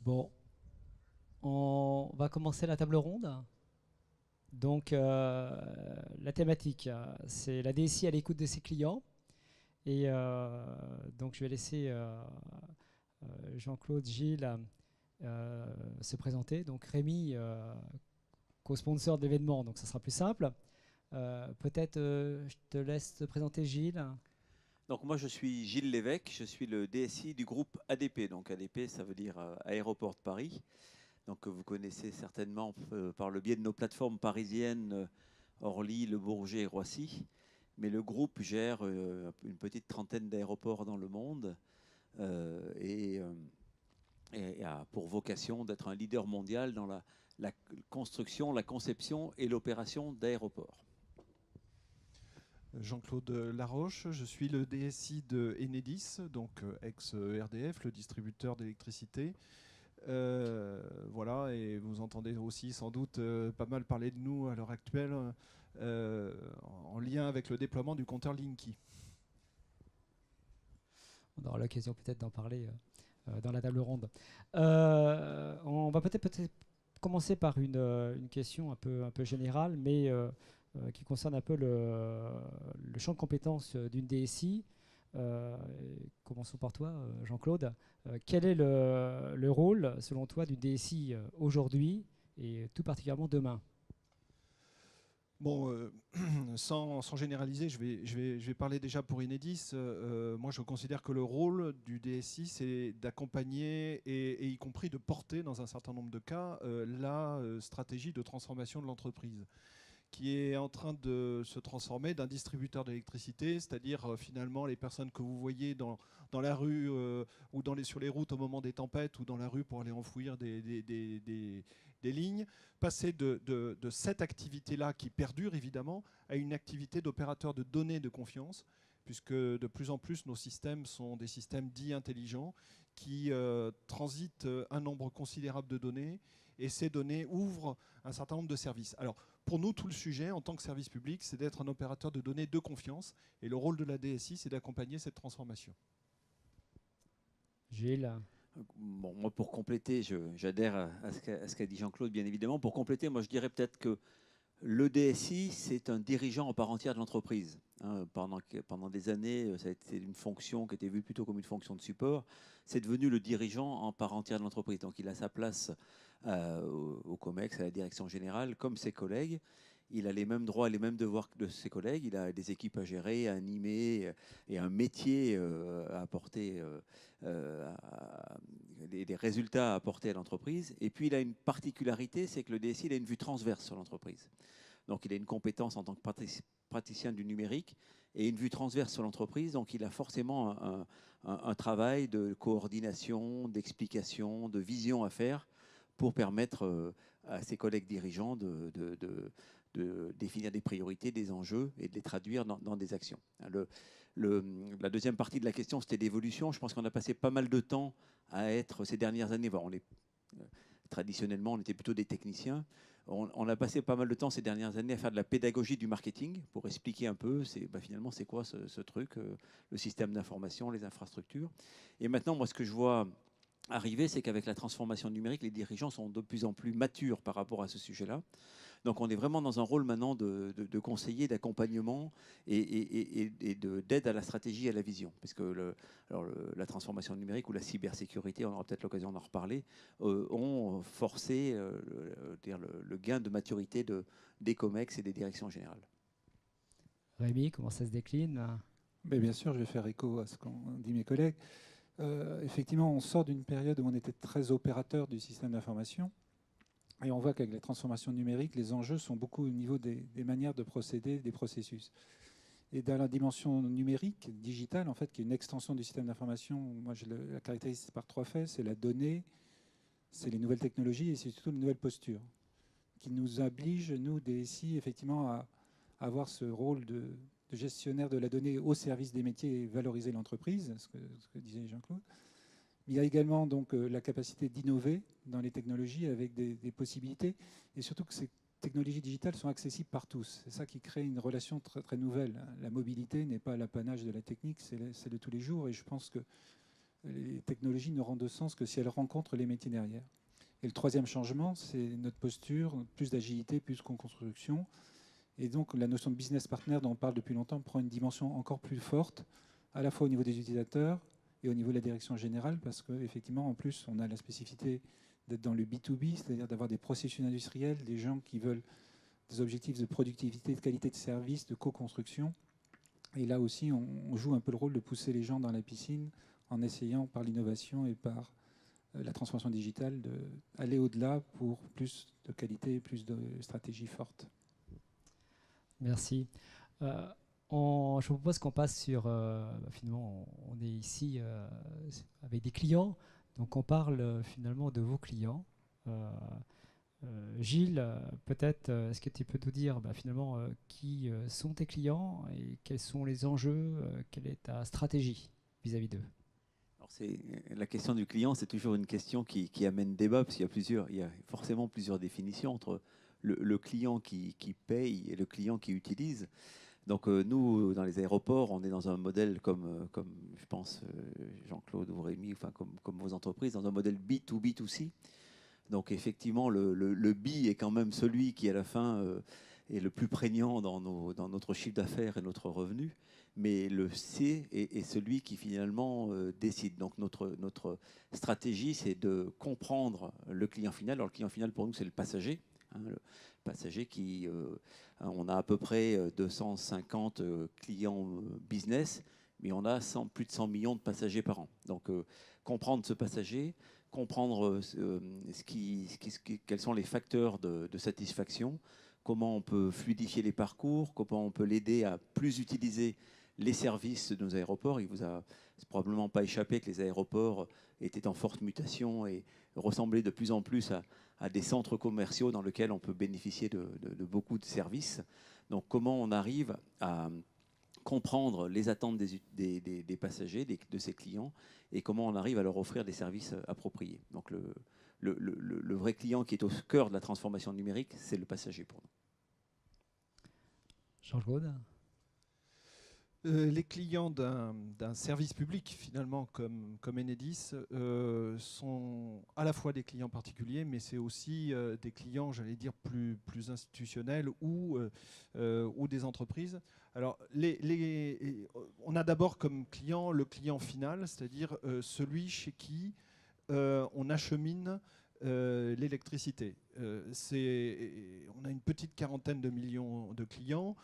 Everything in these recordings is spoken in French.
Bon, on va commencer la table ronde. Donc, la thématique, c'est la DSI à l'écoute de ses clients. Et donc, je vais laisser Jean-Claude, Gilles se présenter. Donc, Rémi, co-sponsor de l'événement, donc ça sera plus simple. Peut-être je te laisse te présenter, Gilles. Donc moi je suis Gilles Lévesque, je suis le DSI du groupe ADP. Donc ADP ça veut dire Aéroport de Paris. Donc que vous connaissez certainement par le biais de nos plateformes parisiennes Orly, Le Bourget et Roissy. Mais le groupe gère une petite trentaine d'aéroports dans le monde et a pour vocation d'être un leader mondial dans la construction, la conception et l'opération d'aéroports. Jean-Claude Laroche, je suis le DSI de Enedis, donc ex-RDF, le distributeur d'électricité. Voilà, et vous entendez aussi sans doute pas mal parler de nous à l'heure actuelle en lien avec le déploiement du compteur Linky. On aura l'occasion peut-être d'en parler dans la table ronde. On va peut-être commencer par une question un peu générale, mais qui concerne un peu le champ de compétences d'une DSI. Commençons par toi, Jean-Claude. Quel est le rôle, selon toi, d'une DSI aujourd'hui et tout particulièrement demain? Bon, sans généraliser, je vais parler déjà pour Enedis. Moi, je considère que le rôle du DSI, c'est d'accompagner et y compris de porter, dans un certain nombre de cas, la stratégie de transformation de l'entreprise, qui est en train de se transformer d'un distributeur d'électricité, c'est-à-dire finalement les personnes que vous voyez dans la rue ou sur les routes au moment des tempêtes ou dans la rue pour aller enfouir des lignes, passer de cette activité-là qui perdure évidemment à une activité d'opérateur de données de confiance, puisque de plus en plus nos systèmes sont des systèmes dits intelligents qui transitent un nombre considérable de données, et ces données ouvrent un certain nombre de services. Alors, pour nous, tout le sujet, en tant que service public, c'est d'être un opérateur de données de confiance. Et le rôle de la DSI, c'est d'accompagner cette transformation. Gilles. Bon, moi, pour compléter, j'adhère à ce qu'a dit Jean-Claude, bien évidemment. Pour compléter, moi, je dirais peut-être que le DSI, c'est un dirigeant en part entière de l'entreprise. Hein, pendant des années, ça a été une fonction qui était vue plutôt comme une fonction de support. C'est devenu le dirigeant en part entière de l'entreprise. Donc, il a sa place au COMEX, à la direction générale, comme ses collègues. Il a les mêmes droits et les mêmes devoirs que de ses collègues. Il a des équipes à gérer, à animer et un métier à apporter, des résultats à apporter à l'entreprise. Et puis, il a une particularité, c'est que le DSI, il a une vue transverse sur l'entreprise. Donc, il a une compétence en tant que praticien du numérique et une vue transverse sur l'entreprise. Donc, il a forcément un travail de coordination, d'explication, de vision à faire pour permettre à ses collègues dirigeants de définir des priorités, des enjeux et de les traduire dans des actions. La deuxième partie de la question, c'était l'évolution. Je pense qu'on a passé pas mal de temps à être, ces dernières années, traditionnellement, on était plutôt des techniciens. On a passé pas mal de temps ces dernières années à faire de la pédagogie du marketing pour expliquer un peu finalement c'est quoi ce truc, le système d'information, les infrastructures. Et maintenant, moi, ce que je vois arriver, c'est qu'avec la transformation numérique, les dirigeants sont de plus en plus matures par rapport à ce sujet-là. Donc on est vraiment dans un rôle maintenant de conseiller, d'accompagnement et d'aide à la stratégie et à la vision. Parce que la transformation numérique ou la cybersécurité, on aura peut-être l'occasion d'en reparler, ont forcé le gain de maturité des COMEX et des directions générales. Rémi, comment ça se décline? Mais bien sûr, je vais faire écho à ce qu'ont dit mes collègues. Effectivement, on sort d'une période où on était très opérateur du système d'information. Et on voit qu'avec les transformations numériques, les enjeux sont beaucoup au niveau des manières de procéder, des processus. Et dans la dimension numérique, digitale, en fait, qui est une extension du système d'information, moi je la caractérise par trois faits. C'est la donnée, c'est les nouvelles technologies et c'est surtout les nouvelles postures qui nous obligent, nous, DSI, effectivement, à avoir ce rôle de gestionnaire de la donnée au service des métiers et valoriser l'entreprise, ce que disait Jean-Claude. Il y a également donc la capacité d'innover dans les technologies avec des possibilités et surtout que ces technologies digitales sont accessibles par tous. C'est ça qui crée une relation très, très nouvelle. La mobilité n'est pas l'apanage de la technique, c'est de tous les jours et je pense que les technologies n'auront de sens que si elles rencontrent les métiers derrière. Et le troisième changement, c'est notre posture, plus d'agilité, plus de co-construction. Et donc la notion de business partner dont on parle depuis longtemps prend une dimension encore plus forte, à la fois au niveau des utilisateurs et au niveau de la direction générale, parce qu'effectivement, en plus, on a la spécificité d'être dans le B2B, c'est-à-dire d'avoir des processus industriels, des gens qui veulent des objectifs de productivité, de qualité de service, de co-construction. Et là aussi, on joue un peu le rôle de pousser les gens dans la piscine en essayant par l'innovation et par la transformation digitale d'aller au-delà pour plus de qualité et plus de stratégie forte. Merci. Je vous propose qu'on passe sur... finalement, on est ici avec des clients, donc on parle finalement de vos clients. Gilles, peut-être, est-ce que tu peux nous dire finalement qui sont tes clients et quels sont les enjeux, quelle est ta stratégie vis-à-vis d'eux? Alors la question du client, c'est toujours une question qui amène débat, parce qu'il y a forcément plusieurs définitions entre le client qui paye et le client qui utilise. Donc nous, dans les aéroports, on est dans un modèle comme je pense Jean-Claude ou Rémi, enfin comme vos entreprises, dans un modèle B2B2C. Donc effectivement, le B est quand même celui qui, à la fin, est le plus prégnant dans notre chiffre d'affaires et notre revenu. Mais le C est celui qui finalement décide. Donc notre stratégie, c'est de comprendre le client final. Alors le client final, pour nous, c'est le passager. Le passager qui... on a à peu près 250 clients business, mais on a plus de 100 millions de passagers par an. Donc comprendre ce passager, comprendre quels sont les facteurs de satisfaction, comment on peut fluidifier les parcours, comment on peut l'aider à plus utiliser les services de nos aéroports. Il vous a probablement pas échappé que les aéroports étaient en forte mutation et ressemblaient de plus en plus à des centres commerciaux dans lesquels on peut bénéficier de beaucoup de services. Donc comment on arrive à comprendre les attentes des passagers, de ses clients, et comment on arrive à leur offrir des services appropriés. Donc le vrai client qui est au cœur de la transformation numérique, c'est le passager pour nous. Jean-Claude? Les clients d'un service public, finalement, comme Enedis, sont à la fois des clients particuliers, mais c'est aussi des clients, j'allais dire, plus institutionnels ou des entreprises. Alors, on a d'abord comme client le client final, c'est-à-dire celui chez qui on achemine l'électricité. On a une petite quarantaine de millions de clients.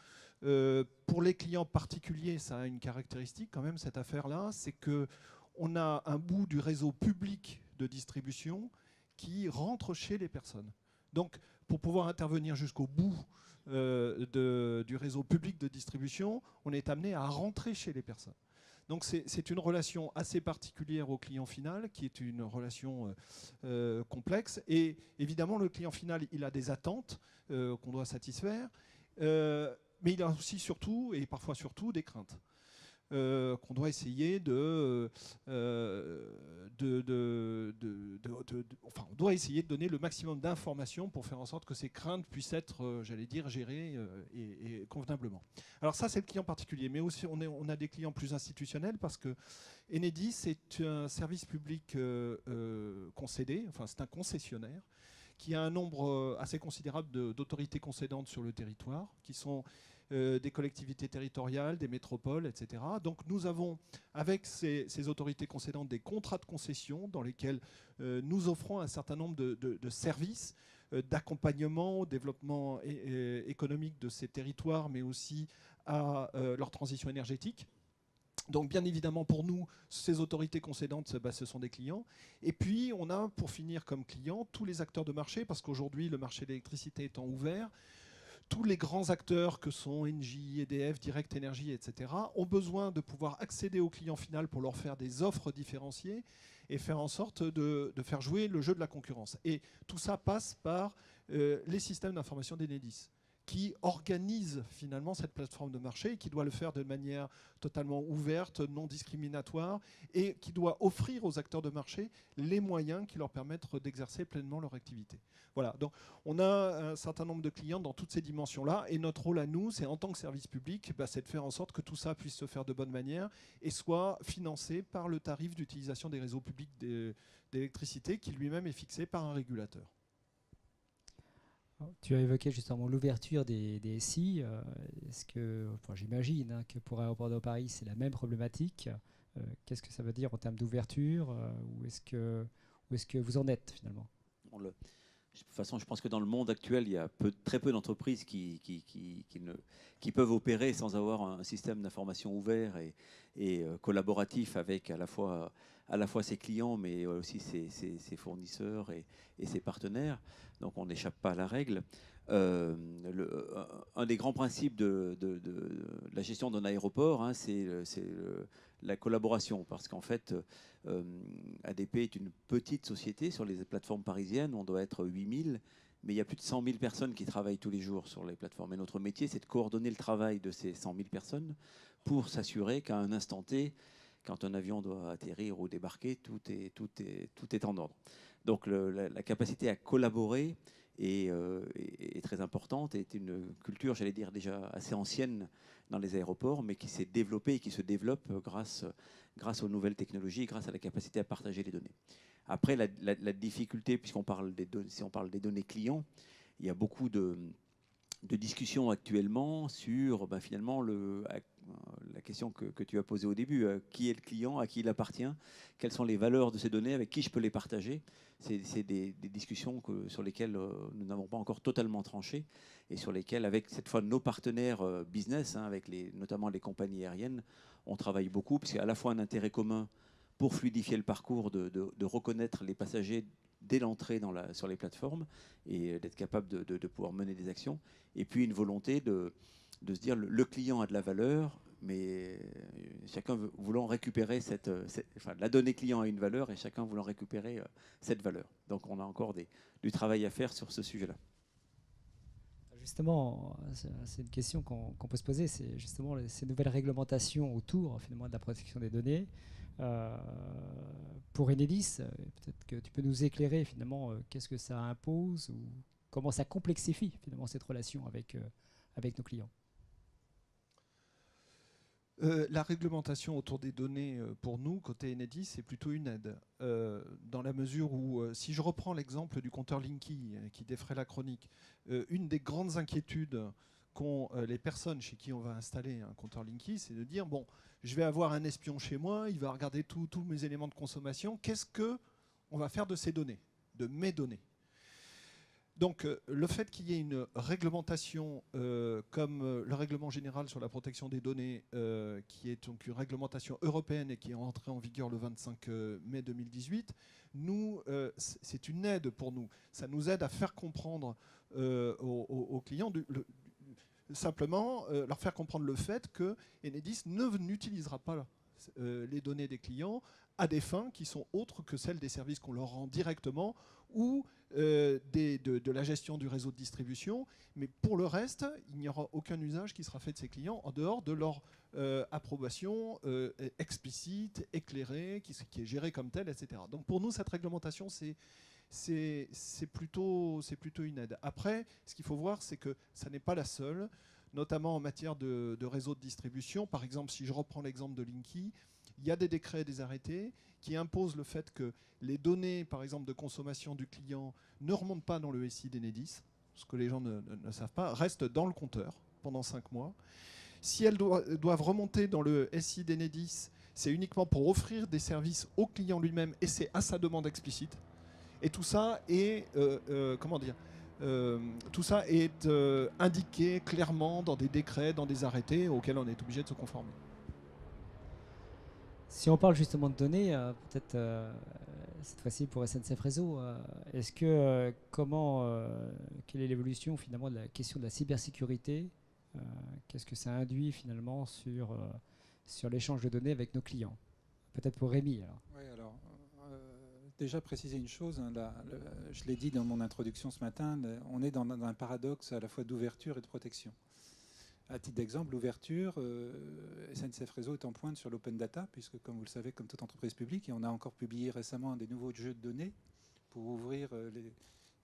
Pour les clients particuliers, ça a une caractéristique quand même, cette affaire-là, c'est qu'on a un bout du réseau public de distribution qui rentre chez les personnes. Donc, pour pouvoir intervenir jusqu'au bout du réseau public de distribution, on est amené à rentrer chez les personnes. Donc c'est une relation assez particulière au client final, qui est une relation complexe. Et évidemment, le client final, il a des attentes qu'on doit satisfaire. Mais il a aussi surtout, et parfois surtout, des craintes qu'on doit essayer on doit essayer de donner le maximum d'informations pour faire en sorte que ces craintes puissent être, j'allais dire, gérées et convenablement. Alors ça, c'est le client particulier, mais aussi on a des clients plus institutionnels, parce que Enedis, c'est un service public concédé, enfin c'est un concessionnaire, qui a un nombre assez considérable d'autorités concédantes sur le territoire, qui sont des collectivités territoriales, des métropoles, etc. Donc nous avons, avec ces autorités concédantes, des contrats de concession dans lesquels nous offrons un certain nombre de services d'accompagnement au développement économique de ces territoires, mais aussi à leur transition énergétique. Donc bien évidemment pour nous, ces autorités concédantes, ce sont des clients. Et puis on a, pour finir comme clients, tous les acteurs de marché, parce qu'aujourd'hui le marché de l'électricité étant ouvert, tous les grands acteurs que sont Engie, EDF, Direct Énergie, etc. ont besoin de pouvoir accéder au client final pour leur faire des offres différenciées et faire en sorte de faire jouer le jeu de la concurrence. Et tout ça passe par les systèmes d'information d'Enedis, qui organise finalement cette plateforme de marché, qui doit le faire de manière totalement ouverte, non discriminatoire, et qui doit offrir aux acteurs de marché les moyens qui leur permettent d'exercer pleinement leur activité. Voilà, donc on a un certain nombre de clients dans toutes ces dimensions-là, et notre rôle à nous, c'est en tant que service public, c'est de faire en sorte que tout ça puisse se faire de bonne manière et soit financé par le tarif d'utilisation des réseaux publics d'électricité qui lui-même est fixé par un régulateur. Tu as évoqué justement l'ouverture des SI. Est-ce que, enfin, j'imagine que pour Aéroport de Paris, c'est la même problématique. Qu'est-ce que ça veut dire en termes d'ouverture où est-ce que vous en êtes finalement? De toute façon, je pense que dans le monde actuel, il y a très peu d'entreprises qui peuvent opérer sans avoir un système d'information ouvert et collaboratif avec à la fois ses clients, mais aussi ses fournisseurs et ses partenaires. Donc on n'échappe pas à la règle. Un des grands principes de la gestion d'un aéroport, c'est la collaboration, parce qu'en fait, ADP est une petite société sur les plateformes parisiennes, on doit être 8000, mais il y a plus de 100 000 personnes qui travaillent tous les jours sur les plateformes. Et notre métier, c'est de coordonner le travail de ces 100 000 personnes pour s'assurer qu'à un instant T, quand un avion doit atterrir ou débarquer, tout est en ordre. Donc la capacité à collaborer est très importante, et est une culture, j'allais dire, déjà assez ancienne dans les aéroports, mais qui s'est développée et qui se développe grâce aux nouvelles technologies, grâce à la capacité à partager les données. Après, la difficulté, si on parle des données clients, il y a beaucoup de discussions actuellement sur finalement la question que tu as posée au début. Qui est le client, à qui il appartient, quelles sont les valeurs de ces données, avec qui je peux les partager. C'est des discussions sur lesquelles nous n'avons pas encore totalement tranché, et sur lesquelles, avec cette fois nos partenaires business, avec notamment les compagnies aériennes, on travaille beaucoup, parce qu'il y a à la fois un intérêt commun pour fluidifier le parcours, de reconnaître les passagers dès l'entrée sur les plateformes, et d'être capable de pouvoir mener des actions, et puis une volonté de se dire le client a de la valeur, mais chacun voulant récupérer la donnée client a une valeur, et chacun voulant récupérer cette valeur. Donc on a encore du travail à faire sur ce sujet-là. Justement, c'est une question qu'on peut se poser, c'est justement ces nouvelles réglementations autour finalement de la protection des données. Pour Enedis, peut-être que tu peux nous éclairer finalement qu'est-ce que ça impose ou comment ça complexifie finalement cette relation avec nos clients. La réglementation autour des données, pour nous, côté Enedis, c'est plutôt une aide. Dans la mesure où, si je reprends l'exemple du compteur Linky, qui défraie la chronique, une des grandes inquiétudes qu'ont les personnes chez qui on va installer un compteur Linky, c'est de dire, bon, je vais avoir un espion chez moi, il va regarder tous mes éléments de consommation, qu'est-ce qu'on va faire de ces données, de mes données ? Donc le fait qu'il y ait une réglementation comme le règlement général sur la protection des données, qui est donc une réglementation européenne et qui est entrée en vigueur le 25 mai 2018, c'est une aide pour nous. Ça nous aide à faire comprendre aux clients, simplement leur faire comprendre le fait que Enedis n'utilisera pas les données des clients à des fins qui sont autres que celles des services qu'on leur rend directement ou de la gestion du réseau de distribution. Mais pour le reste, il n'y aura aucun usage qui sera fait de ces clients en dehors de leur approbation explicite, éclairée, qui est gérée comme telle, etc. Donc pour nous, cette réglementation, c'est plutôt une aide. Après, ce qu'il faut voir, c'est que ça n'est pas la seule, notamment en matière de réseau de distribution. Par exemple, si je reprends l'exemple de Linky, il y a des décrets et des arrêtés qui imposent le fait que les données, par exemple, de consommation du client ne remontent pas dans le SI d'Enedis, ce que les gens ne savent pas, restent dans le compteur pendant 5 mois. Si elles doivent remonter dans le SI d'Enedis, c'est uniquement pour offrir des services au client lui-même, et c'est à sa demande explicite. Et tout ça est, tout ça est indiqué clairement dans des décrets, dans des arrêtés auxquels on est obligé de se conformer. Si on parle justement de données, peut-être cette fois-ci pour SNCF Réseau, est-ce que quelle est l'évolution finalement de la question de la cybersécurité? Qu'est-ce que ça induit finalement sur l'échange de données avec nos clients? Peut-être pour Rémi alors. Oui, alors déjà préciser une chose. Hein, je l'ai dit dans mon introduction ce matin, on est dans un paradoxe à la fois d'ouverture et de protection. À titre d'exemple, l'ouverture, SNCF Réseau est en pointe sur l'open data, puisque comme vous le savez, comme toute entreprise publique, et on a encore publié récemment des nouveaux jeux de données pour ouvrir,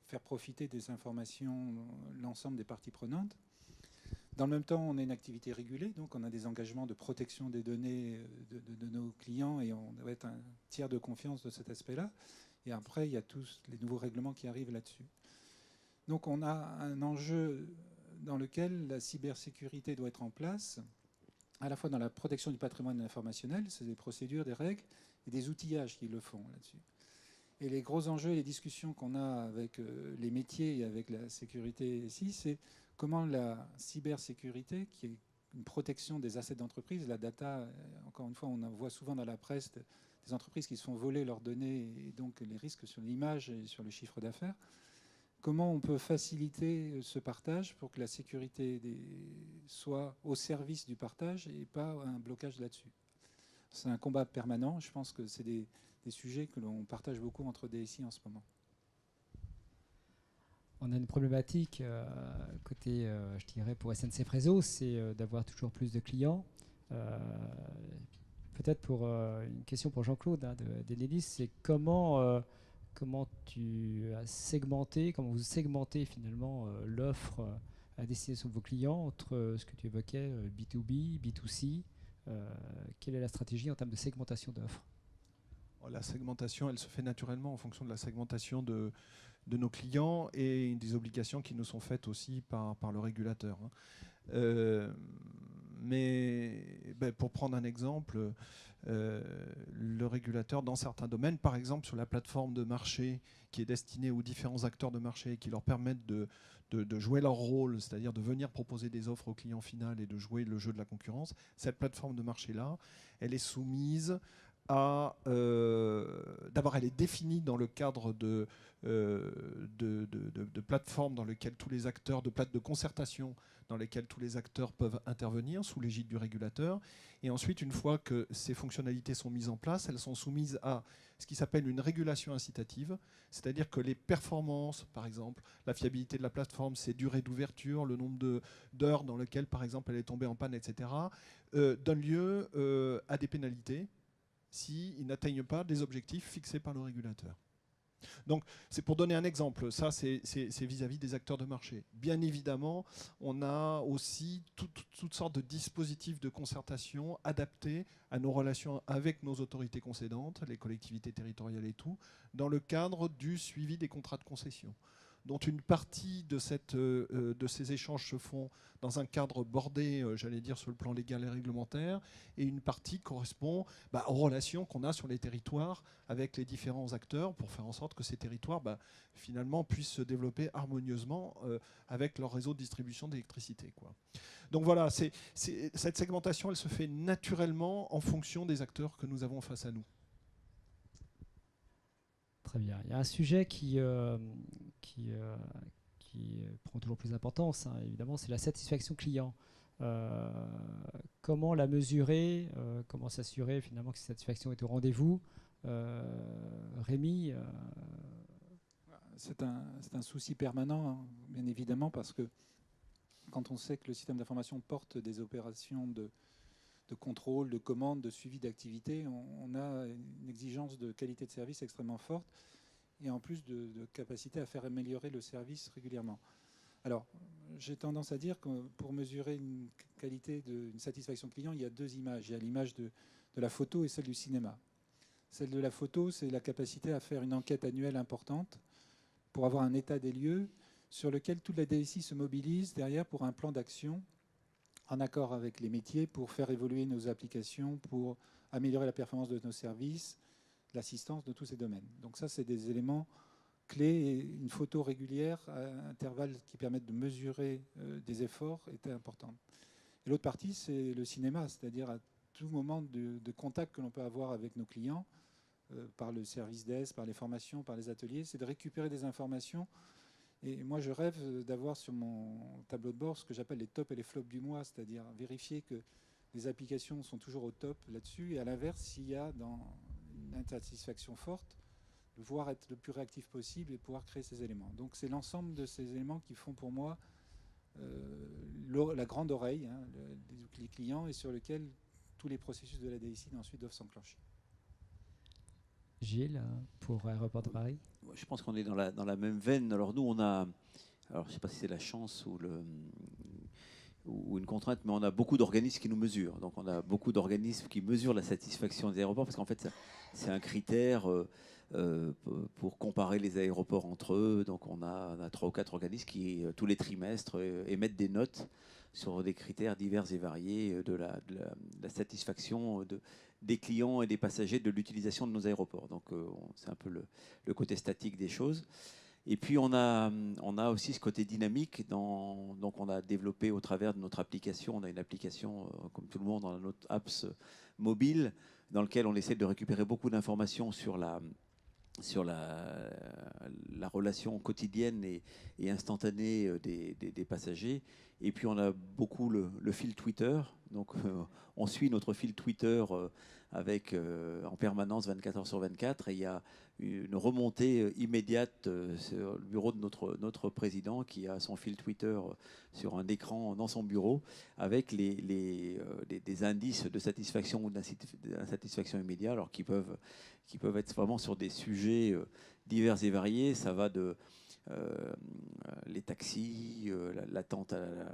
faire profiter des informations l'ensemble des parties prenantes. Dans le même temps, on a une activité régulée, donc on a des engagements de protection des données de nos clients et on doit être un tiers de confiance de cet aspect-là. Et après, il y a tous les nouveaux règlements qui arrivent là-dessus. Donc on a un enjeu dans lequel la cybersécurité doit être en place, à la fois dans la protection du patrimoine informationnel, c'est des procédures, des règles, et des outillages qui le font là-dessus. Et les gros enjeux et les discussions qu'on a avec les métiers et avec la sécurité ici, c'est comment la cybersécurité, qui est une protection des assets d'entreprise, la data, encore une fois, on en voit souvent dans la presse des entreprises qui se font voler leurs données et donc les risques sur l'image et sur le chiffre d'affaires. Comment on peut faciliter ce partage pour que la sécurité soit au service du partage et pas un blocage là-dessus? C'est un combat permanent. Je pense que c'est des sujets que l'on partage beaucoup entre DSI en ce moment. On a une problématique côté, je dirais, pour SNCF Réseau, c'est d'avoir toujours plus de clients. Peut-être pour une question pour Jean-Claude d'Enedis, c'est comment tu as segmenté, comment vous segmentez finalement l'offre à destination de vos clients entre ce que tu évoquais, B2B, B2C. Quelle est la stratégie en termes de segmentation d'offres? La segmentation, elle se fait naturellement en fonction de la segmentation de nos clients et des obligations qui nous sont faites aussi par le régulateur. Mais pour prendre un exemple, le régulateur, dans certains domaines, par exemple sur la plateforme de marché qui est destinée aux différents acteurs de marché qui leur permettent de jouer leur rôle, c'est-à-dire de venir proposer des offres au client final et de jouer le jeu de la concurrence, cette plateforme de marché-là, elle est soumise à... D'abord, elle est définie dans le cadre de plateformes dans lesquelles tous les acteurs, de plates de concertation dans lesquelles tous les acteurs peuvent intervenir sous l'égide du régulateur. Et ensuite, une fois que ces fonctionnalités sont mises en place, elles sont soumises à ce qui s'appelle une régulation incitative, c'est-à-dire que les performances, par exemple, la fiabilité de la plateforme, ses durées d'ouverture, le nombre d'heures dans lesquelles, par exemple, elle est tombée en panne, etc., donnent lieu à des pénalités s'ils n'atteignent pas des objectifs fixés par le régulateur. Donc, c'est pour donner un exemple, ça c'est vis-à-vis des acteurs de marché. Bien évidemment, on a aussi toutes sortes de dispositifs de concertation adaptés à nos relations avec nos autorités concédantes, les collectivités territoriales et tout, dans le cadre du suivi des contrats de concession, dont une partie de ces échanges se font dans un cadre bordé, j'allais dire, sur le plan légal et réglementaire, et une partie correspond aux relations qu'on a sur les territoires avec les différents acteurs pour faire en sorte que ces territoires, finalement, puissent se développer harmonieusement avec leur réseau de distribution d'électricité, quoi. Donc voilà, cette segmentation, elle se fait naturellement en fonction des acteurs que nous avons face à nous. Très bien. Il y a un sujet qui prend toujours plus d'importance, hein, évidemment, c'est la satisfaction client. Comment la mesurer, comment s'assurer finalement que cette satisfaction est au rendez-vous? Rémi C'est un souci permanent, hein, bien évidemment, parce que quand on sait que le système d'information porte des opérations de contrôle, de commande, de suivi d'activité, on a une exigence de qualité de service extrêmement forte et en plus de capacité à faire améliorer le service régulièrement. Alors, j'ai tendance à dire que pour mesurer une qualité, une satisfaction client, il y a deux images. Il y a l'image de la photo et celle du cinéma. Celle de la photo, c'est la capacité à faire une enquête annuelle importante pour avoir un état des lieux sur lequel toute la DSI se mobilise derrière pour un plan d'action en accord avec les métiers pour faire évoluer nos applications, pour améliorer la performance de nos services, l'assistance de tous ces domaines. Donc ça, c'est des éléments clés et une photo régulière à intervalles qui permettent de mesurer des efforts est importante. Et l'autre partie, c'est le cinéma, c'est-à-dire à tout moment de contact que l'on peut avoir avec nos clients, par le service desk, par les formations, par les ateliers, c'est de récupérer des informations. Et moi, je rêve d'avoir sur mon tableau de bord ce que j'appelle les tops et les flops du mois, c'est-à-dire vérifier que les applications sont toujours au top là-dessus. Et à l'inverse, s'il y a dans une insatisfaction forte, pouvoir être le plus réactif possible et pouvoir créer ces éléments. Donc c'est l'ensemble de ces éléments qui font pour moi la grande oreille des clients et sur lequel tous les processus de la DSI ensuite doivent s'enclencher. Gilles, pour Aéroport de Paris. Je pense qu'on est dans la même veine. Alors nous, on a, alors je ne sais pas si c'est la chance ou une contrainte, mais on a beaucoup d'organismes qui nous mesurent. Donc on a beaucoup d'organismes qui mesurent la satisfaction des aéroports, parce qu'en fait, c'est un critère pour comparer les aéroports entre eux. Donc on a 3 ou 4 organismes qui, tous les trimestres, émettent des notes sur des critères divers et variés de la satisfaction des clients et des passagers de l'utilisation de nos aéroports. Donc c'est un peu le côté statique des choses. Et puis on a aussi ce côté dynamique. Donc on a développé au travers de notre application, on a une application comme tout le monde, dans notre apps mobile, dans lequel on essaie de récupérer beaucoup d'informations sur la relation quotidienne et instantanée des passagers. Et puis on a beaucoup le fil Twitter. Donc on suit notre fil Twitter avec en permanence 24 heures sur 24. Et il y a une remontée immédiate sur le bureau de notre président, qui a son fil Twitter sur un écran dans son bureau, avec des indices de satisfaction ou d'insatisfaction immédiate, alors qui peuvent être vraiment sur des sujets divers et variés. Ça va de les taxis, l'attente à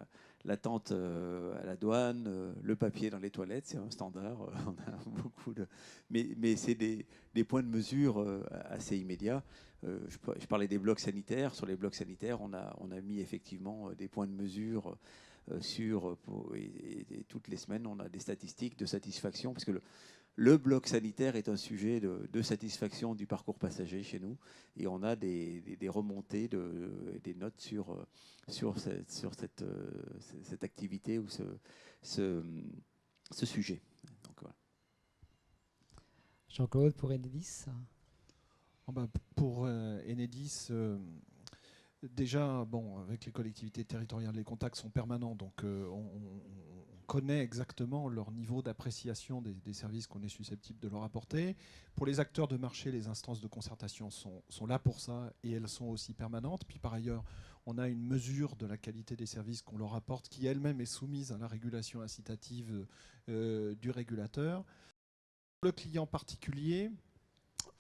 la douane, le papier dans les toilettes, c'est un standard. On a beaucoup mais c'est des points de mesure assez immédiats. Je parlais des blocs sanitaires. Sur les blocs sanitaires, on a mis effectivement des points de mesure et toutes les semaines, on a des statistiques de satisfaction, parce que le bloc sanitaire est un sujet de satisfaction du parcours passager chez nous, et on a des remontées, des notes sur cette activité ou ce sujet. Donc, voilà. Jean-Claude, pour Enedis. Pour Enedis, déjà, avec les collectivités territoriales, les contacts sont permanents, donc on connaît exactement leur niveau d'appréciation des services qu'on est susceptible de leur apporter. Pour les acteurs de marché, les instances de concertation sont là pour ça, et elles sont aussi permanentes. Puis par ailleurs, on a une mesure de la qualité des services qu'on leur apporte, qui elle-même est soumise à la régulation incitative du régulateur. Pour le client particulier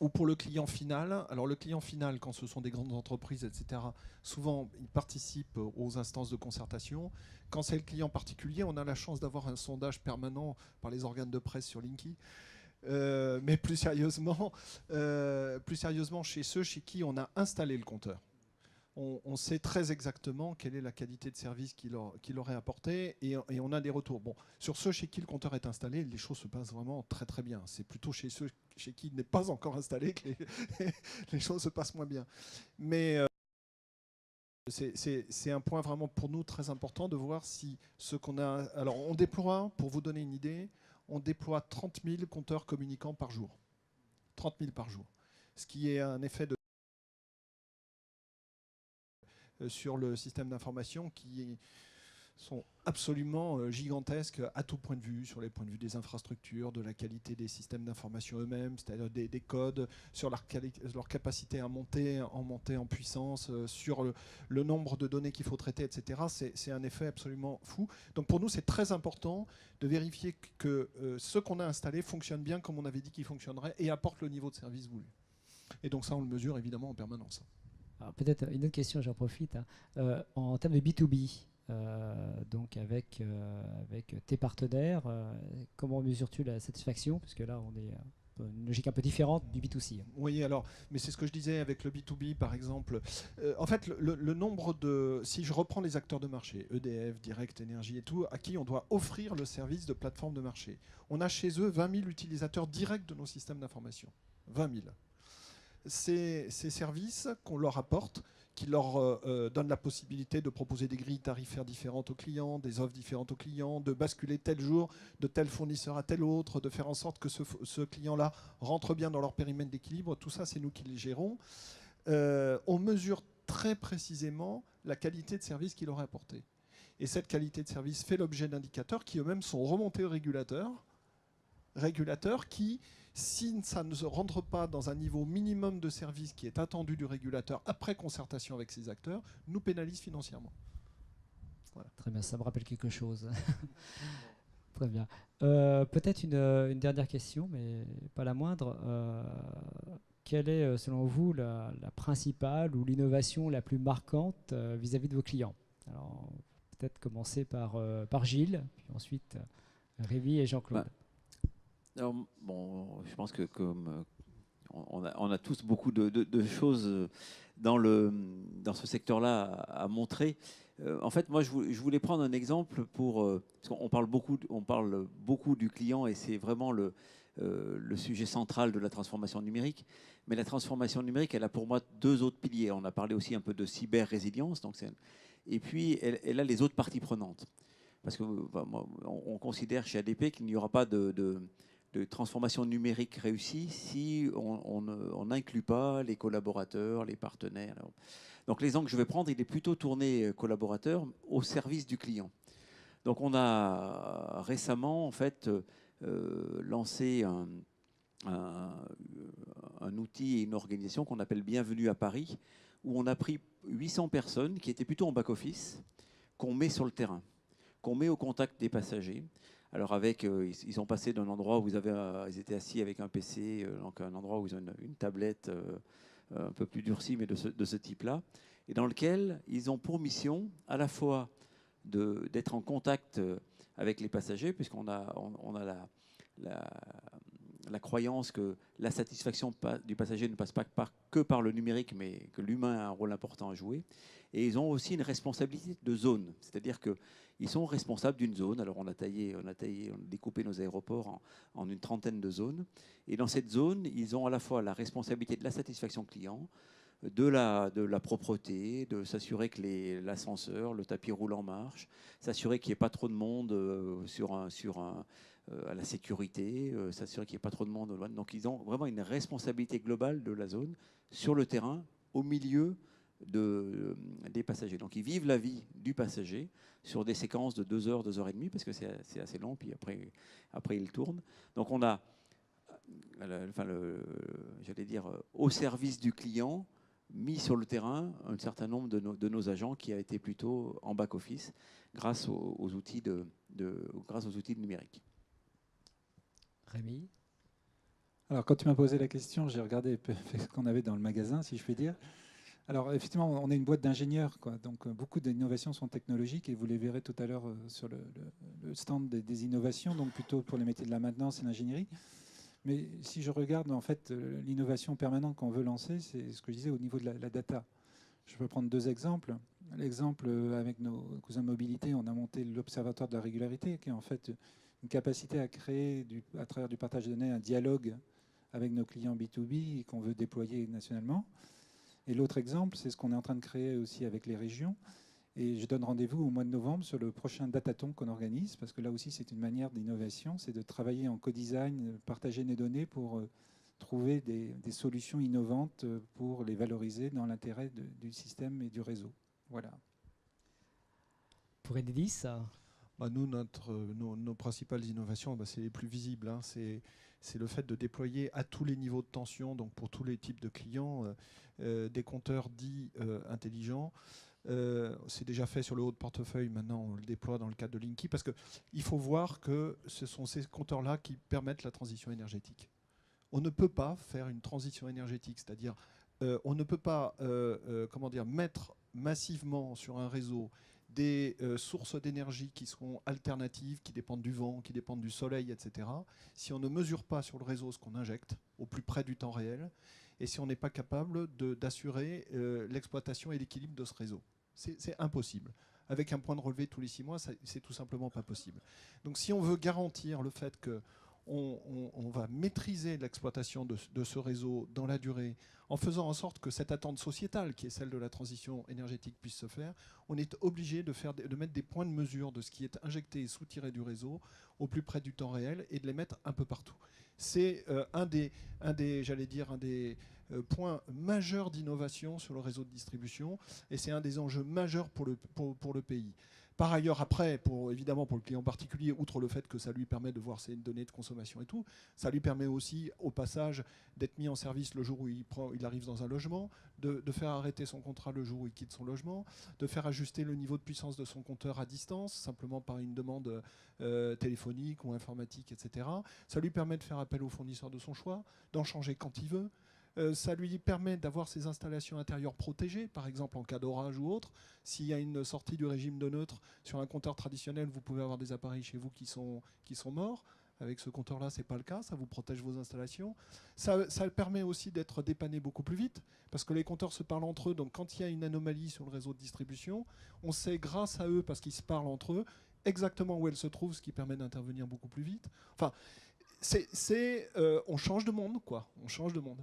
ou pour le client final, alors le client final, quand ce sont des grandes entreprises, etc., souvent ils participent aux instances de concertation. Quand c'est le client particulier, on a la chance d'avoir un sondage permanent par les organes de presse sur Linky. Mais plus sérieusement, chez ceux chez qui on a installé le compteur. On sait très exactement quelle est la qualité de service qu'il leur est apporté, et on a des retours. Bon, sur ceux chez qui le compteur est installé, les choses se passent vraiment très très bien. C'est plutôt chez ceux chez qui il n'est pas encore installé que les choses se passent moins bien. Mais c'est un point vraiment pour nous très important de voir si ce qu'on a... Alors on déploie, pour vous donner une idée, on déploie 30 000 compteurs communicants par jour. 30 000 par jour. Ce qui est un effet de sur le système d'information qui sont absolument gigantesques à tout point de vue, sur les points de vue des infrastructures, de la qualité des systèmes d'information eux-mêmes, c'est-à-dire des codes, sur leur capacité à monter en puissance, sur le nombre de données qu'il faut traiter, etc. C'est un effet absolument fou. Donc pour nous, c'est très important de vérifier que ce qu'on a installé fonctionne bien comme on avait dit qu'il fonctionnerait et apporte le niveau de service voulu. Et donc ça, on le mesure évidemment en permanence. Alors peut-être une autre question, j'en profite. En termes de B2B, donc avec tes partenaires, comment mesures-tu la satisfaction? Parce que là, on est une logique un peu différente du B2C. Oui, alors, mais c'est ce que je disais avec le B2B, par exemple. En fait, le nombre de... Si je reprends les acteurs de marché, EDF, Direct Énergie et tout, à qui on doit offrir le service de plateforme de marché, on a chez eux 20 000 utilisateurs directs de nos systèmes d'information. 20 000. Ces services qu'on leur apporte, qui leur donnent la possibilité de proposer des grilles tarifaires différentes aux clients, des offres différentes aux clients, de basculer tel jour de tel fournisseur à tel autre, de faire en sorte que ce client-là rentre bien dans leur périmètre d'équilibre. Tout ça, c'est nous qui les gérons. On mesure très précisément la qualité de service qu'il leur est apporté. Et cette qualité de service fait l'objet d'indicateurs qui eux-mêmes sont remontés aux régulateurs qui Si ça ne se rentre pas dans un niveau minimum de service qui est attendu du régulateur après concertation avec ses acteurs, nous pénalise financièrement. Voilà. Très bien, ça me rappelle quelque chose. Très bien. Peut-être une dernière question, mais pas la moindre. Quelle est, selon vous, la principale ou l'innovation la plus marquante vis-à-vis de vos clients? Alors, peut-être commencer par Gilles, puis ensuite Rémi et Jean-Claude. Alors, bon, je pense que comme on a tous beaucoup de choses dans ce secteur-là à montrer. En fait, moi, je voulais prendre un exemple parce qu'on parle beaucoup du client et c'est vraiment le sujet central de la transformation numérique. Mais la transformation numérique, elle a pour moi deux autres piliers. On a parlé aussi un peu de cyber-résilience, et puis elle a les autres parties prenantes. Parce on considère chez ADP qu'il n'y aura pas de transformation numérique réussie si on n'inclut pas les collaborateurs, les partenaires. Donc l'exemple que je vais prendre, il est plutôt tourné collaborateur au service du client. Donc on a récemment en fait lancé un outil et une organisation qu'on appelle Bienvenue à Paris, où on a pris 800 personnes qui étaient plutôt en back-office, qu'on met sur le terrain, qu'on met au contact des passagers. Alors ils sont passés d'un endroit où ils étaient assis avec un PC, donc un endroit où ils ont une tablette un peu plus durcie, mais de ce type-là, et dans lequel ils ont pour mission à la fois d'être en contact avec les passagers, puisqu'on a la croyance que la satisfaction du passager ne passe pas que par le numérique, mais que l'humain a un rôle important à jouer. Et ils ont aussi une responsabilité de zone, c'est-à-dire qu'ils sont responsables d'une zone. Alors on a découpé nos aéroports en une trentaine de zones. Et dans cette zone, ils ont à la fois la responsabilité de la satisfaction client, de la propreté, de s'assurer que l'ascenseur, le tapis roulant marche, s'assurer qu'il n'y ait pas trop de monde à la sécurité, s'assurer qu'il n'y ait pas trop de monde au loin. Donc ils ont vraiment une responsabilité globale de la zone sur le terrain, au milieu des passagers. Donc ils vivent la vie du passager sur des séquences de 2 heures, 2 heures et demie, parce que c'est assez long, puis après ils tournent. Donc on a, j'allais dire, au service du client, mis sur le terrain un certain nombre de nos agents qui a été plutôt en back-office grâce aux outils numériques. Rémi? Alors, quand tu m'as posé la question, j'ai regardé ce qu'on avait dans le magasin, si je puis dire. Alors, effectivement, on est une boîte d'ingénieurs, quoi. Donc, beaucoup d'innovations sont technologiques et vous les verrez tout à l'heure sur le stand des innovations, donc plutôt pour les métiers de la maintenance et l'ingénierie. Mais si je regarde, en fait, l'innovation permanente qu'on veut lancer, c'est ce que je disais au niveau de la data. Je peux prendre 2 exemples. L'exemple avec nos cousins de mobilité, on a monté l'Observatoire de la régularité, qui est en fait une capacité à créer, à travers du partage de données, un dialogue avec nos clients B2B qu'on veut déployer nationalement. Et l'autre exemple, c'est ce qu'on est en train de créer aussi avec les régions. Et je donne rendez-vous au mois de novembre sur le prochain Dataton qu'on organise, parce que là aussi, c'est une manière d'innovation, c'est de travailler en co-design, partager nos données pour trouver des solutions innovantes pour les valoriser dans l'intérêt du système et du réseau. Voilà. Pour Enedis, Nous, nos principales innovations, c'est les plus visibles. Hein. C'est le fait de déployer à tous les niveaux de tension, donc pour tous les types de clients, des compteurs dits intelligents. C'est déjà fait sur le haut de portefeuille, maintenant on le déploie dans le cadre de Linky, parce qu'il faut voir que ce sont ces compteurs-là qui permettent la transition énergétique. On ne peut pas faire une transition énergétique, c'est-à-dire on ne peut pas mettre massivement sur un réseau des sources d'énergie qui seront alternatives, qui dépendent du vent, qui dépendent du soleil, etc., si on ne mesure pas sur le réseau ce qu'on injecte au plus près du temps réel, et si on n'est pas capable d'assurer l'exploitation et l'équilibre de ce réseau. C'est impossible. Avec un point de relevé tous les 6 mois, c'est tout simplement pas possible. Donc si on veut garantir le fait qu'on va maîtriser l'exploitation de ce réseau dans la durée, en faisant en sorte que cette attente sociétale, qui est celle de la transition énergétique, puisse se faire, on est obligé de mettre des points de mesure de ce qui est injecté et soutiré du réseau au plus près du temps réel et de les mettre un peu partout. C'est un des points majeurs d'innovation sur le réseau de distribution, et c'est un des enjeux majeurs pour le pays. Par ailleurs, après, évidemment pour le client particulier, outre le fait que ça lui permet de voir ses données de consommation et tout, ça lui permet aussi, au passage, d'être mis en service le jour où il arrive dans un logement, de faire arrêter son contrat le jour où il quitte son logement, de faire ajuster le niveau de puissance de son compteur à distance, simplement par une demande téléphonique ou informatique, etc. Ça lui permet de faire appel au fournisseur de son choix, d'en changer quand il veut. Ça lui permet d'avoir ses installations intérieures protégées, par exemple en cas d'orage ou autre. S'il y a une sortie du régime de neutre sur un compteur traditionnel, vous pouvez avoir des appareils chez vous qui sont morts. Avec ce compteur-là, ce n'est pas le cas, ça vous protège vos installations. Ça permet aussi d'être dépanné beaucoup plus vite, parce que les compteurs se parlent entre eux, donc quand il y a une anomalie sur le réseau de distribution, on sait grâce à eux, parce qu'ils se parlent entre eux, exactement où elle se trouve, ce qui permet d'intervenir beaucoup plus vite. Enfin, on change de monde, quoi. On change de monde.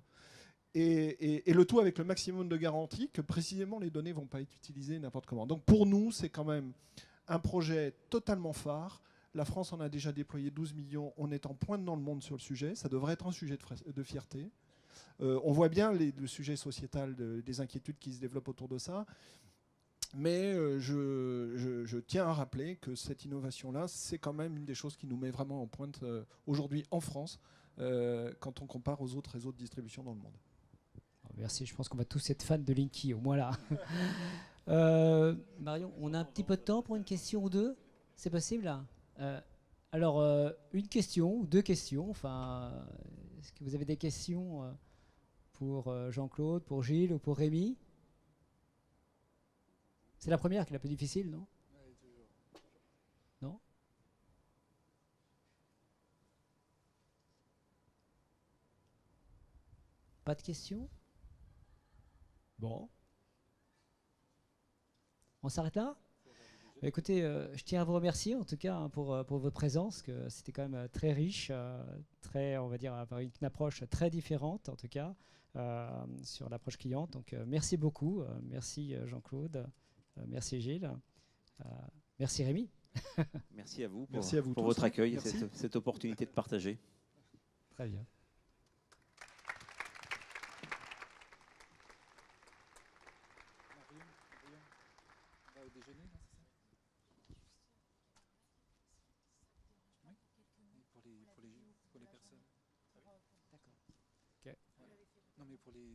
Et le tout avec le maximum de garantie que précisément les données ne vont pas être utilisées n'importe comment. Donc pour nous, c'est quand même un projet totalement phare. La France en a déjà déployé 12 millions. On est en pointe dans le monde sur le sujet. Ça devrait être un sujet de fierté. On voit bien le sujet sociétal des inquiétudes qui se développent autour de ça. Mais je tiens à rappeler que cette innovation-là, c'est quand même une des choses qui nous met vraiment en pointe aujourd'hui en France quand on compare aux autres réseaux de distribution dans le monde. Merci, je pense qu'on va tous être fans de Linky, au moins là. Marion, on a un petit peu de temps pour une question ou deux? C'est possible là? Alors, une question ou deux questions. Enfin, est-ce que vous avez des questions pour Jean-Claude, pour Gilles ou pour Rémi? C'est la première qui est la plus difficile, non? Non? Pas de questions? Bon. On s'arrête là? Écoutez, je tiens à vous remercier en tout cas hein, pour votre présence, que c'était quand même très riche, très, on va dire, avec une approche très différente en tout cas sur l'approche client. Donc merci beaucoup, merci Jean-Claude, merci Gilles, merci Rémi. Merci à vous pour pour votre accueil et cette opportunité de partager. Très bien. Non, mais pour les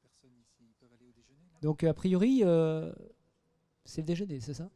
personnes ici, ils peuvent aller au déjeuner là. Donc a priori, c'est le déjeuner, c'est ça?